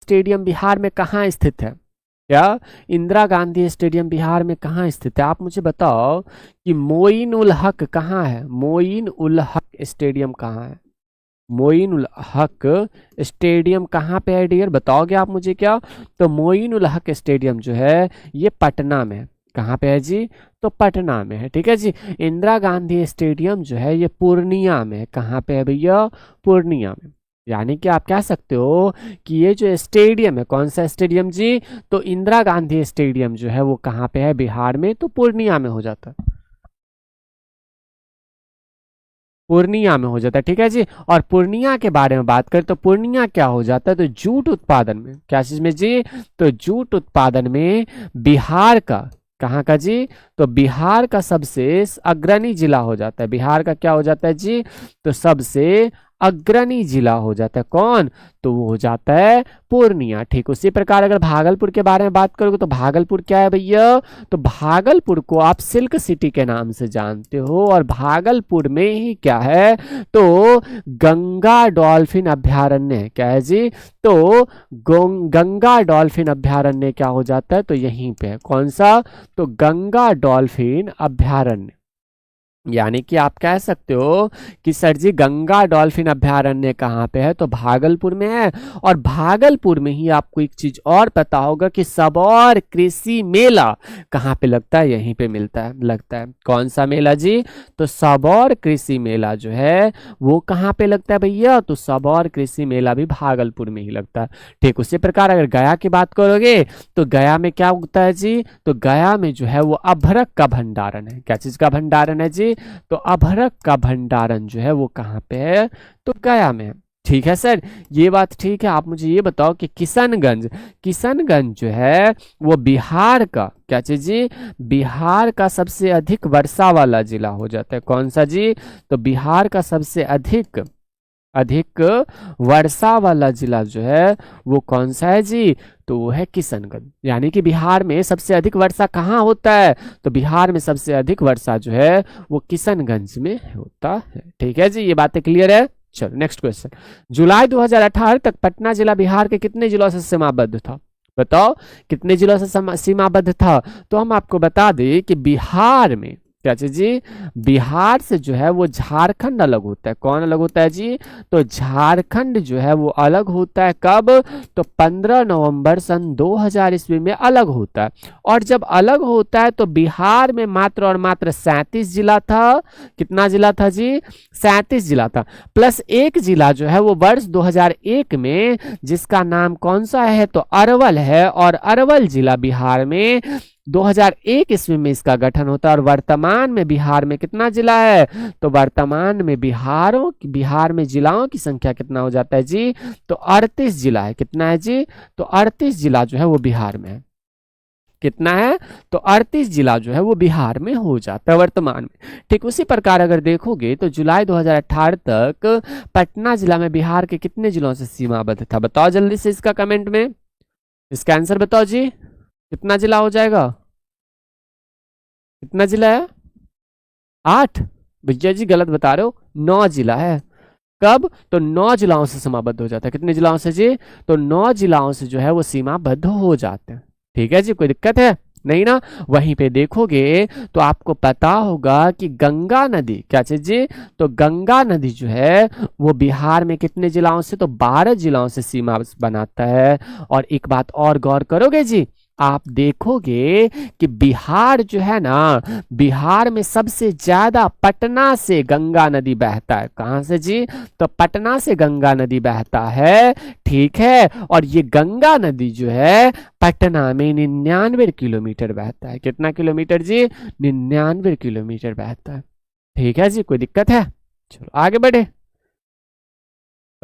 Stadium Bihar में कहाँ स्थित है? क्या इंदिरा गांधी स्टेडियम बिहार में कहाँ स्थित है? आप मुझे बताओ कि मोइन उल हक कहाँ है? मोइन उल हक स्टेडियम कहाँ है? मोइन उल हक स्टेडियम कहाँ पे है डियर, बताओगे आप मुझे क्या? तो मोइन उल हक स्टेडियम जो है ये पटना में है। कहाँ पे है जी? तो पटना में है। ठीक है जी। इंदिरा गांधी स्टेडियम जो है ये पूर्णिया में है। कहाँ पे है भैया? पूर्णिया में। यानी कि आप कह सकते हो कि ये जो स्टेडियम है, कौन सा स्टेडियम जी? तो इंदिरा गांधी स्टेडियम जो है वो कहाँ पे है? बिहार में, तो पूर्णिया में हो जाता है। पूर्णिया में हो जाता है। ठीक है जी। और पूर्णिया के बारे में बात करें तो पूर्णिया क्या हो जाता है? तो जूट उत्पादन में, क्या चीज में जी? तो जूट उत्पादन में बिहार का, कहाँ का जी? तो बिहार का सबसे अग्रणी जिला हो जाता है। बिहार का क्या हो जाता है जी? तो सबसे अग्रणी जिला हो जाता है। कौन? तो वो हो जाता है पूर्णिया। ठीक उसी प्रकार अगर भागलपुर के बारे में बात करोगे तो भागलपुर क्या है भैया? तो भागलपुर को आप सिल्क सिटी के नाम से जानते हो, और भागलपुर में ही क्या है? तो गंगा डॉल्फिन अभ्यारण्य है। क्या है जी? तो गंगा डॉल्फिन अभ्यारण्य क्या हो जाता है? तो यहीं पे है। कौन सा? तो गंगा डॉल्फिन अभ्यारण्य। यानी कि आप कह सकते हो कि सर जी गंगा डॉल्फिन अभ्यारण्य कहाँ पे है? तो भागलपुर में है। और भागलपुर में ही आपको एक चीज और पता होगा कि सबौर कृषि मेला कहाँ पे लगता है? यहीं पे मिलता है, लगता है। कौन सा मेला जी? तो सबौर कृषि मेला जो है वो कहाँ पे लगता है भैया? तो सबौर कृषि मेला भी भागलपुर में ही लगता है। ठीक उसी प्रकार अगर गया की बात करोगे तो गया में क्या उगता है जी? तो गया में जो है वो अभ्रक का भंडारण है। क्या चीज का भंडारण है जी? तो अभ्रक का भंडारण जो है वो कहाँ पे है? तो गया में है। ठीक है सर, ये बात ठीक है। आप मुझे ये बताओ कि किशनगंज, किशनगंज जो है वो बिहार का, क्या चीज जी? बिहार का सबसे अधिक वर्षा वाला जिला हो जाता है। कौन सा जी? तो बिहार का सबसे अधिक अधिक वर्षा वाला जिला जो है वो कौन सा है जी? तो वो है किशनगंज। यानी कि बिहार में सबसे अधिक वर्षा कहाँ होता है? तो बिहार में सबसे अधिक वर्षा जो है वो किशनगंज में होता है। ठीक है जी, ये बातें क्लियर है। चलो नेक्स्ट क्वेश्चन। जुलाई 2018 तक पटना जिला बिहार के कितने जिलों से सीमाबद्ध था? बताओ कितने जिलों से सीमाबद्ध था? तो हम आपको बता दें कि बिहार में, क्या चीज जी? बिहार से जो है वो झारखंड अलग होता है। कौन अलग होता है जी? तो झारखंड जो है वो अलग होता है। कब? तो 15 नवंबर सन 2000 ईस्वी में अलग होता है। और जब अलग होता है तो बिहार में मात्र और मात्र 37 जिला था। कितना जिला था जी? 37 जिला था। प्लस एक जिला जो है वो वर्ष 2001 में, जिसका नाम कौन सा है? तो अरवल है। और अरवल जिला बिहार में 2001 ईस्वी में इसका गठन होता है। और वर्तमान में बिहार में कितना जिला है? तो वर्तमान में बिहार में जिलाओं की संख्या कितना हो जाता है जी? तो 38 जिला है। कितना है जी? तो 38 जिला जो है वो बिहार में है। कितना है? तो 38 जिला जो है वो बिहार में हो जाता है वर्तमान में। ठीक उसी प्रकार अगर देखोगे तो जुलाई 2018 तक पटना जिला में बिहार के कितने जिलों से सीमाबद्ध था? बताओ जल्दी से इसका कमेंट में, इसका आंसर बताओ जी। कितना जिला हो जाएगा? कितना जिला है? 8? भैया जी गलत बता रहे हो, 9 जिला है। कब? तो 9 जिलाओं से सीमाबद्ध हो जाता है। कितने जिलाओं से जी? तो 9 जिलाओं से जो है वो सीमाबद्ध हो जाते हैं। ठीक है जी, कोई दिक्कत है नहीं ना? वहीं पे देखोगे तो आपको पता होगा कि गंगा नदी, क्या चीज जी? तो गंगा नदी जो है वो बिहार में कितने जिलाओं से? तो 12 जिलाओं से सीमा बनाता है। और एक बात और गौर करोगे जी, आप देखोगे कि बिहार जो है ना, बिहार में सबसे ज्यादा पटना से गंगा नदी बहता है। कहां से जी? तो पटना से गंगा नदी बहता है। ठीक है। और ये गंगा नदी जो है पटना में 99 किलोमीटर बहता है। कितना किलोमीटर जी? 99 किलोमीटर बहता है। ठीक है जी, कोई दिक्कत है? चलो आगे बढ़े।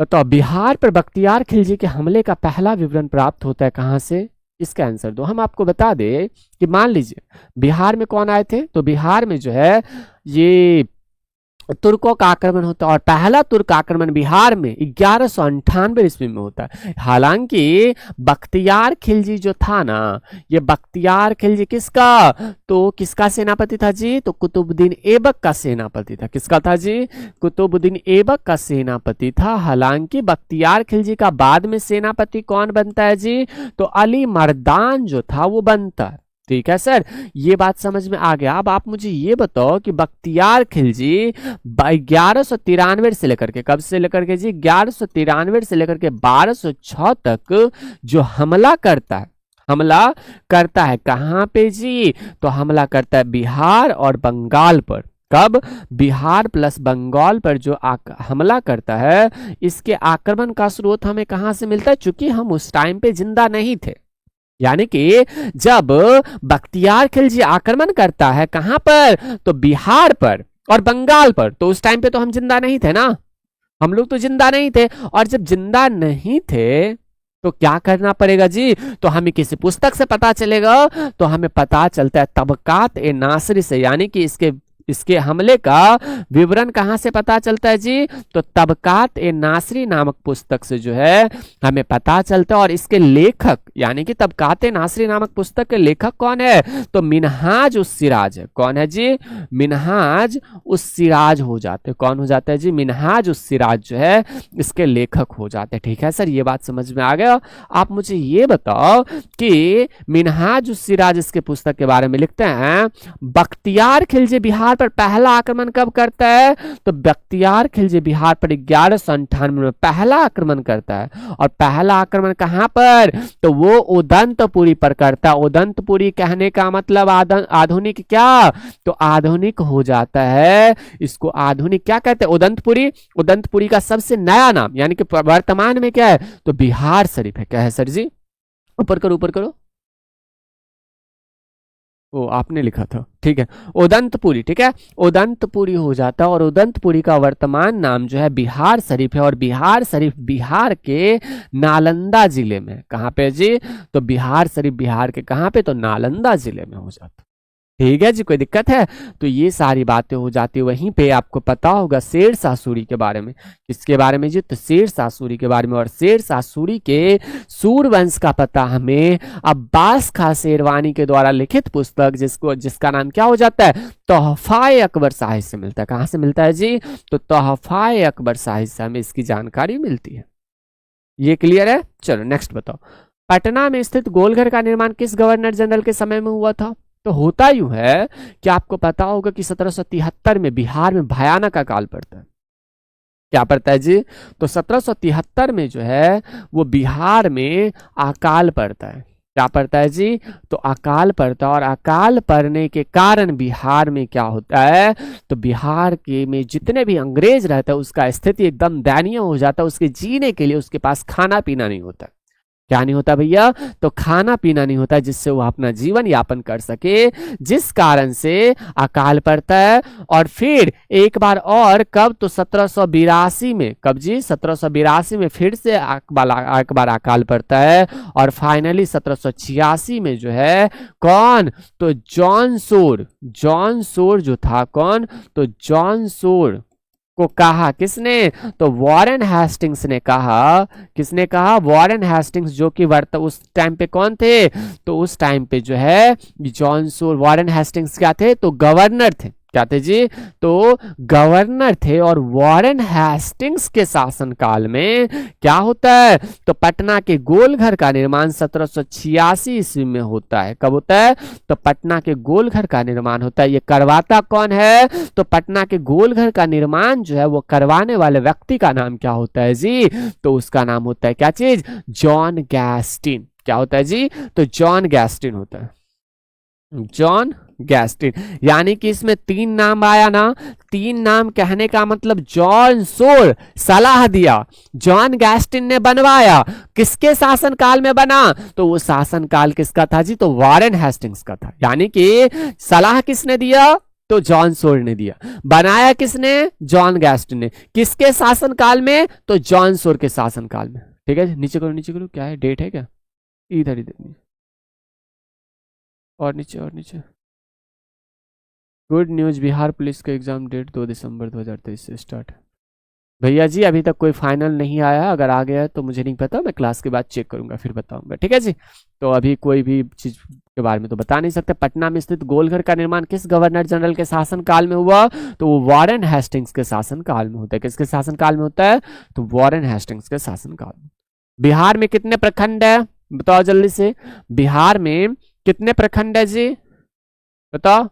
तो बिहार पर बख्तियार खिलजी के हमले का पहला विवरण प्राप्त होता है कहां से? इसका आंसर दो। हम आपको बता दें कि मान लीजिए बिहार में कौन आए थे? तो बिहार में जो है ये तुर्कों का आक्रमण होता है और पहला तुर्क आक्रमण बिहार में 1198 ईस्वी में होता है। हालांकि बख्तियार खिलजी जो था ना, ये बख्तियार खिलजी किसका, तो किसका सेनापति था जी, तो कुतुबुद्दीन ऐबक का सेनापति था। किसका था जी, कुतुबुद्दीन ऐबक का सेनापति था। हालांकि बख्तियार खिलजी का बाद में सेनापति कौन बनता है जी, तो अली मर्दान जो था वो बनता है। ठीक है सर, ये बात समझ में आ गया। अब आप मुझे ये बताओ कि बख्तियार खिलजी 1193 से लेकर के, कब से लेकर के जी, 1193 से लेकर के 1206 तक जो हमला करता है, हमला करता है कहां पे जी, तो हमला करता है बिहार और बंगाल पर। कब, बिहार प्लस बंगाल पर जो हमला करता है, इसके आक्रमण का स्रोत हमें कहां से मिलता है, चूंकि हम उस टाइम पे जिंदा नहीं थे। यानी कि जब बख्तियार खिलजी आक्रमण करता है कहां पर, तो बिहार पर और बंगाल पर, तो उस टाइम पे तो हम जिंदा नहीं थे ना, हम लोग तो जिंदा नहीं थे। और जब जिंदा नहीं थे तो क्या करना पड़ेगा जी, तो हमें किसी पुस्तक से पता चलेगा, तो हमें पता चलता है तबकात ए नासरी से। यानी कि इसके हमले का विवरण कहां से पता चलता है जी, तो तबकात ए नासरी नामक पुस्तक से जो है हमें पता चलता है। और इसके लेखक, यानी कि तबकात ए नासरी नामक पुस्तक के लेखक कौन है, तो मिनहाज उस सिराज है। कौन है जी, मिनहाज उस सिराज हो जाते। कौन हो जाता है जी, मिनहाज उस सिराज जो है इसके लेखक हो जाते हैं। ठीक है सर, ये बात समझ में आ गया। आप मुझे ये बताओ कि मिनहाज उस सिराज इसके पुस्तक के बारे में लिखते हैं, बख्तियार खिलजी बिहार पर पहला आक्रमण कब करता है, तो बख्तियार खिलजी बिहार पर 1198 में पहला आक्रमण करता है। और पहला आक्रमण कहां पर, तो वो उदंतपुरी पर करता है। उदंतपुरी कहने का मतलब आधुनिक क्या, तो आधुनिक हो जाता है, इसको आधुनिक क्या कहते हैं, उदंतपुरी। उदंतपुरी का सबसे नया नाम, यानी कि वर्तमान में क्या है, तो बिहार शरीफ है। क्या है सर जी, ऊपर करो ऊपर करो, वो आपने लिखा था, ठीक है, उदंतपुरी। ठीक है, उदंतपुरी हो जाता है और उदंतपुरी का वर्तमान नाम जो है बिहार शरीफ है। और बिहार शरीफ बिहार के नालंदा जिले में, कहाँ पे जी, तो बिहार शरीफ बिहार के कहाँ पे, तो नालंदा जिले में हो जाता है। ठीक है जी, कोई दिक्कत है, तो ये सारी बातें हो जाती है। वहीं पे आपको पता होगा शेरशाह सूरी के बारे में। किसके बारे में जी, तो शेरशाह सूरी के बारे में। और शेरशाह सूरी के सूरवंश का पता हमें अब्बास खां शेरवानी के द्वारा लिखित पुस्तक जिसका नाम क्या हो जाता है, तोहफाए अकबर साहिब से मिलता है। कहां से मिलता है जी, तो तोहफाए अकबर साहिब से हमें इसकी जानकारी मिलती है। ये क्लियर है, चलो नेक्स्ट बताओ। पटना में स्थित गोलघर का निर्माण किस गवर्नर जनरल के समय में हुआ था, तो होता यूं है कि आपको पता होगा कि 1773 में बिहार में भयानक अकाल पड़ता है। क्या पड़ता है जी, तो 1773 में जो है वो बिहार में अकाल पड़ता है। क्या पड़ता है जी, तो अकाल पड़ता है। और अकाल पड़ने के कारण बिहार में क्या होता है, तो बिहार के में जितने भी अंग्रेज रहते हैं उसका स्थिति एकदम दयनीय हो जाता है। उसके जीने के लिए उसके पास खाना पीना नहीं होता। क्या नहीं होता भैया, तो खाना पीना नहीं होता जिससे वो अपना जीवन यापन कर सके, जिस कारण से अकाल पड़ता है। और फिर एक बार और कब, तो 1782 में, कब जी, 1782 में फिर से एक बार अकाल पड़ता है। और फाइनली 1786 में जो है कौन, तो जॉन सोर जो था, कौन, तो जॉन सोर को कहा किसने, तो वॉरेन हेस्टिंग्स ने कहा। किसने कहा, वॉरेन हेस्टिंग्स, जो कि उस टाइम पे कौन थे, तो उस टाइम पे जो है जॉन सोर, वॉरेन हेस्टिंग्स क्या थे, तो गवर्नर थे। क्या थे जी, तो गवर्नर थे। और वॉरेन हेस्टिंग्स के शासनकाल में क्या होता है, तो पटना के गोलघर का निर्माण 1786 ईस्वी में होता है। कब होता है, तो पटना के गोलघर का निर्माण होता है। ये करवाता कौन है, तो पटना के गोलघर का निर्माण जो है वो करवाने वाले व्यक्ति का नाम क्या होता है जी, तो उसका नाम होता है क्या चीज, जॉन गैस्टिन। क्या होता है जी, तो जॉन गैस्टिन होता है, जॉन गैस्टिन। यानी कि इसमें 3 नाम आया ना, 3 नाम कहने का मतलब जॉन सोर सलाह दिया, जॉन गैस्टिन ने बनवाया, किसके शासनकाल में बना, तो वो शासनकाल किसका था जी, तो वॉरेन हेस्टिंग्स का था। यानी कि सलाह किसने दिया, तो जॉन सोर ने दिया, बनाया किसने, जॉन गैस्टिन ने, किसके शासनकाल में, तो जॉन सोर के शासनकाल में। ठीक है, नीचे करो नीचे करो, क्या है डेट है क्या, इधर इधर, और नीचे गुड न्यूज, बिहार पुलिस का एग्जाम डेट 2 दिसंबर 2023 से स्टार्ट है। भैया जी अभी तक कोई फाइनल नहीं आया, अगर आ गया है तो मुझे नहीं पता, मैं क्लास के बाद चेक करूंगा फिर बताऊंगा, ठीक है जी। तो अभी कोई भी चीज के बारे में तो बता नहीं सकते। पटना में स्थित गोलघर का निर्माण किस गवर्नर जनरल के शासन काल में हुआ? तो वो वॉरेन हेस्टिंग्स के शासन काल में होता है। किसके शासन काल में होता है? तो वॉरेन हेस्टिंग्स के शासन काल में। बिहार में कितने प्रखंड है? बताओ जल्दी से, बिहार में कितने प्रखंड है जी? बताओ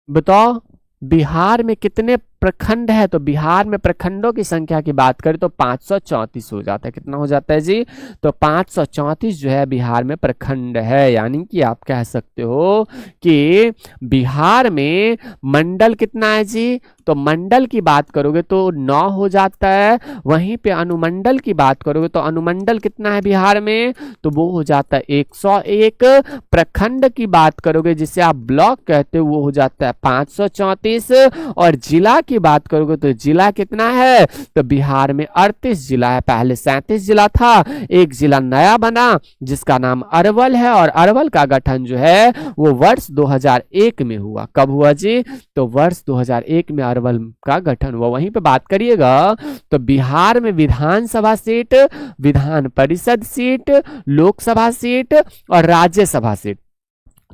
बताओ, बिहार में कितने प्रखंड है? तो बिहार में प्रखंडों की संख्या की बात करें तो 534 हो जाता है। कितना हो जाता है जी? तो 534 जो है बिहार में प्रखंड है। यानी कि आप कह सकते हो कि बिहार में मंडल कितना है जी? तो मंडल की बात करोगे तो 9 हो जाता है। वहीं पे अनुमंडल की बात करोगे तो अनुमंडल कितना है बिहार में? तो वो हो जाता है 101। प्रखंड की बात करोगे जिसे आप ब्लॉक कहते हो वो हो जाता है 534। और जिला की बात करोगे तो जिला कितना है? तो बिहार में 38 जिला है। पहले 37 जिला था, एक जिला नया बना जिसका नाम अरवल है, और अरवल का गठन जो है वो वर्ष 2001 में हुआ। कब हुआ जी? तो वर्ष 2001 में अरवल का गठन हुआ। वहीं पे बात करिएगा तो बिहार में विधानसभा seat, Vidhan Parishad seat, Lok Sabha seat और राज्यसभा सीट।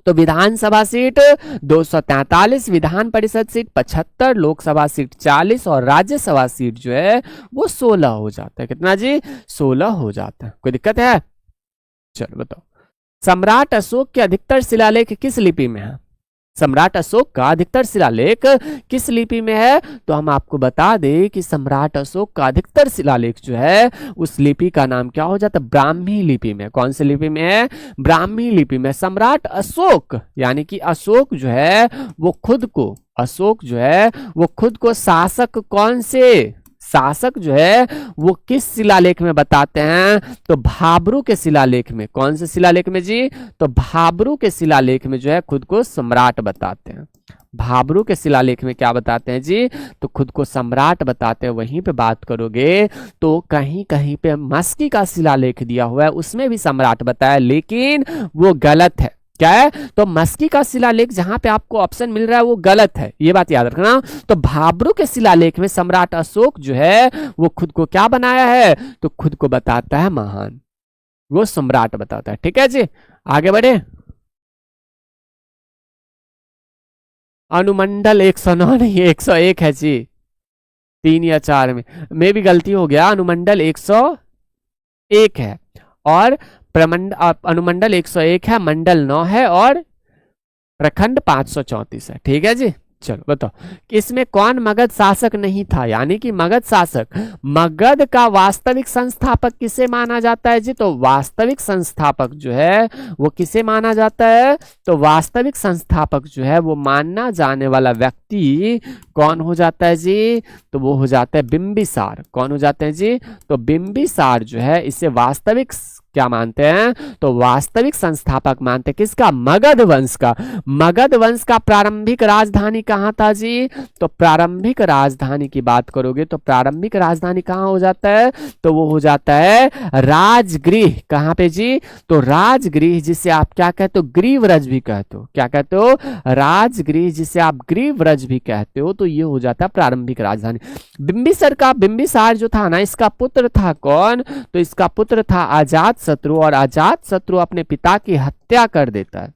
तो विधानसभा seat 243, Vidhan Parishad seat 75, Lok Sabha seat 40 और राज्यसभा सीट जो है वो 16 हो जाता है। कितना जी? 16 हो जाता है। कोई दिक्कत है? चलो बताओ, सम्राट अशोक के अधिकतर शिलालेख किस लिपि में है? सम्राट अशोक का अधिकतर शिलालेख किस लिपि में है? तो हम आपको बता दें कि सम्राट अशोक का अधिकतर शिलालेख जो है उस लिपि का नाम क्या हो जाता है? ब्राह्मी लिपि में। कौन सी लिपि में है? ब्राह्मी लिपि में। सम्राट अशोक यानी कि अशोक जो है वो खुद को, अशोक जो है वो खुद को शासक, कौन से शासक जो है वो किस शिलालेख में बताते हैं? तो भाब्रू के शिलालेख में। कौन से शिलालेख में जी? तो भाब्रू के शिलालेख में जो है खुद को सम्राट बताते हैं। भाब्रू के शिलालेख में क्या बताते हैं जी? तो खुद को सम्राट बताते हैं। वहीं पे बात करोगे तो कहीं कहीं पे मस्की का शिलालेख दिया हुआ है, उसमें भी सम्राट बताया, लेकिन वो गलत है। क्या है? तो मस्की का शिलालेख जहां पे आपको ऑप्शन मिल रहा है वो गलत है, ये बात याद रखना। तो भाब्रू के शिलालेख में सम्राट अशोक जो है वो खुद को क्या बनाया है? तो खुद को बताता है महान, वो सम्राट बताता है। ठीक है जी, आगे बढ़े। अनुमंडल 109 नहीं, 101 है जी। 3 या 4 में भी गलती हो गया। अनुमंडल 101 है और अनुमंडल 101 है, मंडल 9 है और प्रखंड 534 है। ठीक है जी, चलो बताओ, इसमें कौन मगध शासक नहीं था? यानी कि मगध शासक, मगध का वास्तविक संस्थापक किसे माना जाता है जी? तो वास्तविक संस्थापक जो है वो किसे माना जाता है? तो वास्तविक संस्थापक जो है वो मानना जाने वाला व्यक्ति कौन हो जाता है जी? तो वो हो जाता है बिंबिसार। कौन हो जाते हैं जी? तो बिंबिसार जो है इसे वास्तविक क्या मानते हैं? तो वास्तविक संस्थापक मानते हैं। किसका? मगध वंश का। मगध वंश का प्रारंभिक राजधानी कहां था जी? तो प्रारंभिक राजधानी की बात करोगे तो प्रारंभिक राजधानी कहां हो जाता है? तो वो हो जाता है राजगृह। कहां पे जी? तो राजगृह, जिसे आप क्या कहते हो? ग्रीवरज भी कहते हो। क्या कहते हो? राजगृह, जिसे आप ग्रीवरज भी कहते हो। तो ये हो जाता है प्रारंभिक राजधानी। बिंबिसार जो था ना, इसका पुत्र था कौन? तो इसका पुत्र था अजात शत्रु, और अजात शत्रु अपने पिता की हत्या कर देता है।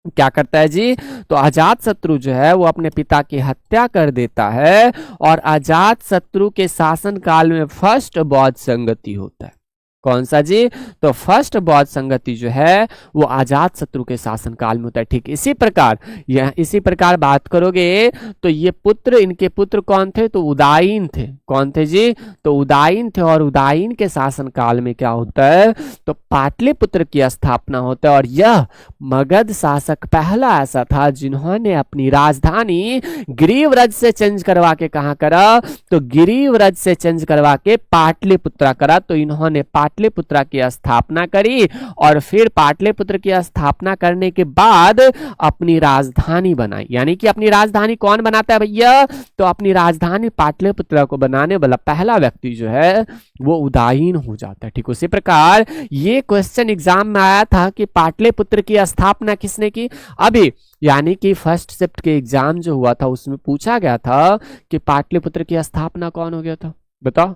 क्या करता है जी? तो अजात शत्रु जो है वो अपने पिता की हत्या कर देता है, और अजात शत्रु के शासन काल में फर्स्ट बौद्ध संगति होता है। कौन सा जी? तो फर्स्ट बौद्ध संगति जो है वो अजात शत्रु के शासन काल में होता है। ठीक इसी प्रकार बात करोगे तो ये पुत्र, इनके पुत्र कौन थे? तो उदायीन थे। कौन थे जी? तो उदायीन थे, और उदायीन के शासन काल में क्या होता है? तो पाटलिपुत्र की स्थापना होता है। और यह मगध शासक पहला ऐसा था जिन्होंने अपनी राजधानी गिरिव्रज से चेंज करवा के कहा करा? तो गिरिव्रज से चेंज करवा के पाटलिपुत्र करा। तो इन्होंने पाटलिपुत्रा की स्थापना करी और फिर पाटलिपुत्र की स्थापना करने के बाद अपनी राजधानी बनाई। यानी कि अपनी राजधानी कौन बनाता है भैया? तो अपनी राजधानी पाटलिपुत्र को बनाने वाला पहला व्यक्ति जो है वो उदायीन हो जाता है। ठीक उसी प्रकार ये क्वेश्चन एग्जाम में आया था कि पाटलिपुत्र की स्थापना किसने की। अभी यानी कि फर्स्ट शिफ्ट के एग्जाम जो हुआ था उसमें पूछा गया था कि पाटलिपुत्र की स्थापना कौन हो गया था, बताओ।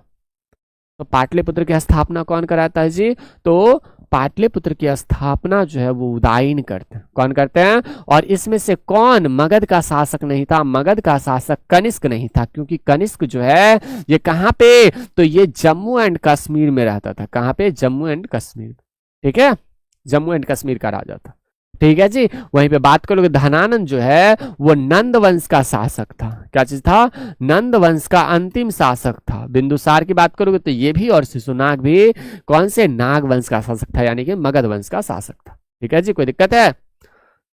तो पाटलिपुत्र की स्थापना कौन कराता है जी? तो पाटलिपुत्र की स्थापना जो है वो उदायीन करते हैं। कौन करते हैं? और इसमें से कौन मगध का शासक नहीं था? मगध का शासक कनिष्क नहीं था, क्योंकि कनिष्क जो है ये कहां पे? तो ये जम्मू एंड कश्मीर में रहता था। कहां पे? जम्मू एंड कश्मीर। ठीक है, जम्मू एंड कश्मीर का राजा था। ठीक है जी। वहीं पे बात करोगे धनानंद जो है वो नंद वंश का शासक था। क्या चीज था? नंद वंश का अंतिम शासक था। बिंदुसार की बात करोगे तो ये भी, और शिशुनाग भी कौन से? नाग वंश का शासक था, यानी कि मगध वंश का शासक था। ठीक है जी, कोई दिक्कत है?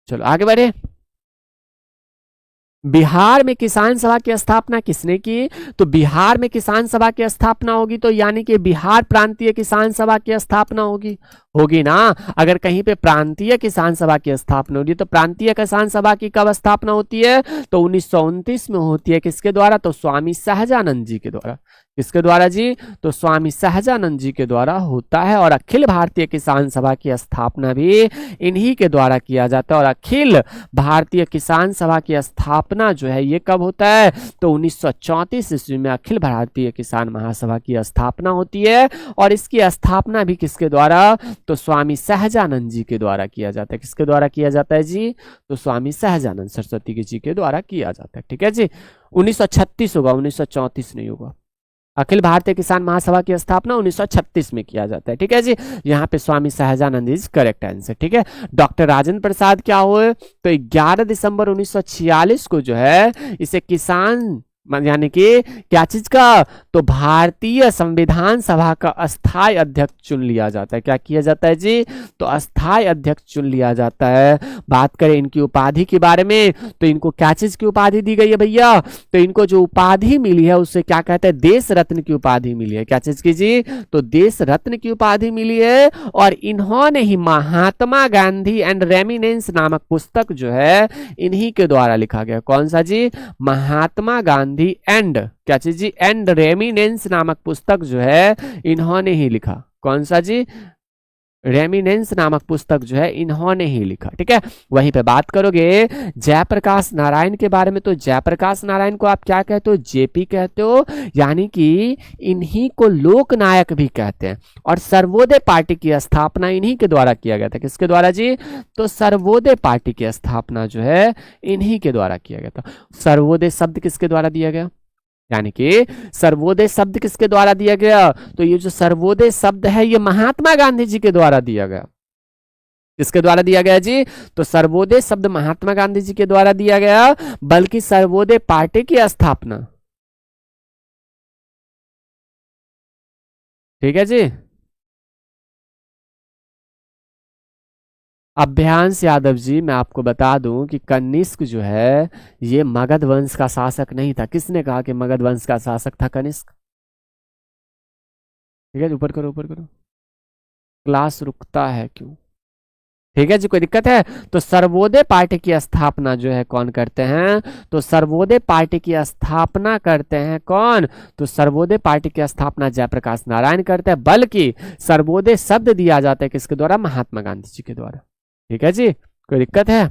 चलो आगे बढ़े। बिहार में किसान सभा की स्थापना किसने की? तो बिहार में किसान सभा की स्थापना होगी तो यानी कि बिहार प्रांतीय किसान सभा की स्थापना होगी ना। अगर कहीं पे प्रांतीय किसान सभा की स्थापना होगी तो प्रांतीय किसान सभा की कब स्थापना होती है? तो 1929 में होती है। किसके द्वारा? तो स्वामी सहजानंद जी के द्वारा। किसके द्वारा जी? तो स्वामी सहजानंद जी के द्वारा होता है। और अखिल भारतीय किसान सभा की स्थापना भी इन्हीं के द्वारा किया जाता है। और अखिल भारतीय किसान सभा की स्थापना जो है ये कब होता है? तो 1934 ईस्वी में अखिल भारतीय किसान महासभा की स्थापना होती है। और इसकी स्थापना भी किसके द्वारा? तो स्वामी सहजानंद जी के द्वारा किया जाता है। किसके द्वारा किया जाता है जी? तो स्वामी सहजानंद सरस्वती जी के द्वारा किया जाता है। ठीक है जी। 1936 होगा, 1934 नहीं होगा। अखिल भारतीय किसान महासभा की स्थापना 1936 में किया जाता है। ठीक है जी। यहाँ पे Swami Sahajanand is correct answer. ठीक है। डॉक्टर राजेंद्र प्रसाद क्या हुए? तो 11 दिसंबर 1946 को जो है इसे किसान यानी कि क्या चीज का? तो भारतीय संविधान सभा का अस्थायी अध्यक्ष चुन लिया जाता है। क्या किया जाता है जी? तो अस्थायी अध्यक्ष चुन लिया जाता है। बात करें इनकी उपाधि के बारे में तो इनको क्या चीज की उपाधि दी गई है भैया? तो इनको जो उपाधि मिली है उससे क्या कहते हैं? देश रत्न की उपाधि मिली है। क्या चीज की जी? तो देश रत्न की उपाधि मिली है। और इन्होंने ही महात्मा गांधी एंड रेमिनेंस नामक पुस्तक जो है इन्हीं के द्वारा लिखा गया। कौन सा जी? महात्मा गांधी एंड क्या चीज जी? एंड रेमिनेंस नामक पुस्तक जो है इन्होंने ही लिखा। कौन सा जी? रेमिनेंस नामक पुस्तक जो है इन्होंने ही लिखा। ठीक है। वहीं पे बात करोगे जयप्रकाश नारायण के बारे में तो जयप्रकाश नारायण को आप क्या कहते हो? जेपी कहते हो। यानी कि इन्हीं को लोकनायक भी कहते हैं। और सर्वोदय पार्टी की स्थापना इन्हीं के द्वारा किया गया था। किसके द्वारा जी? तो सर्वोदय पार्टी की स्थापना जो है इन्हीं के द्वारा किया गया था। सर्वोदय शब्द किसके द्वारा दिया गया? यानी कि सर्वोदय शब्द किसके द्वारा दिया गया? तो ये जो सर्वोदय शब्द है ये महात्मा गांधी जी के द्वारा दिया गया। किसके द्वारा दिया गया जी? तो सर्वोदय शब्द महात्मा गांधी जी के द्वारा दिया गया। बल्कि सर्वोदय पार्टी की स्थापना, ठीक है जी। अभ्यांश यादव जी, मैं आपको बता दूं कि कनिष्क जो है ये मगध वंश का शासक नहीं था। किसने कहा कि मगध वंश का शासक था कनिष्क? ठीक है, ऊपर करो ऊपर करो, क्लास रुकता है क्यों? ठीक है जी, कोई दिक्कत है? तो सर्वोदय पार्टी की स्थापना जो है कौन करते हैं? तो सर्वोदय पार्टी की स्थापना करते हैं कौन? तो सर्वोदय पार्टी की स्थापना जयप्रकाश नारायण करते हैं। बल्कि सर्वोदय शब्द दिया जाता है किसके द्वारा? महात्मा गांधी जी के द्वारा। ठीक है जी, कोई दिक्कत है?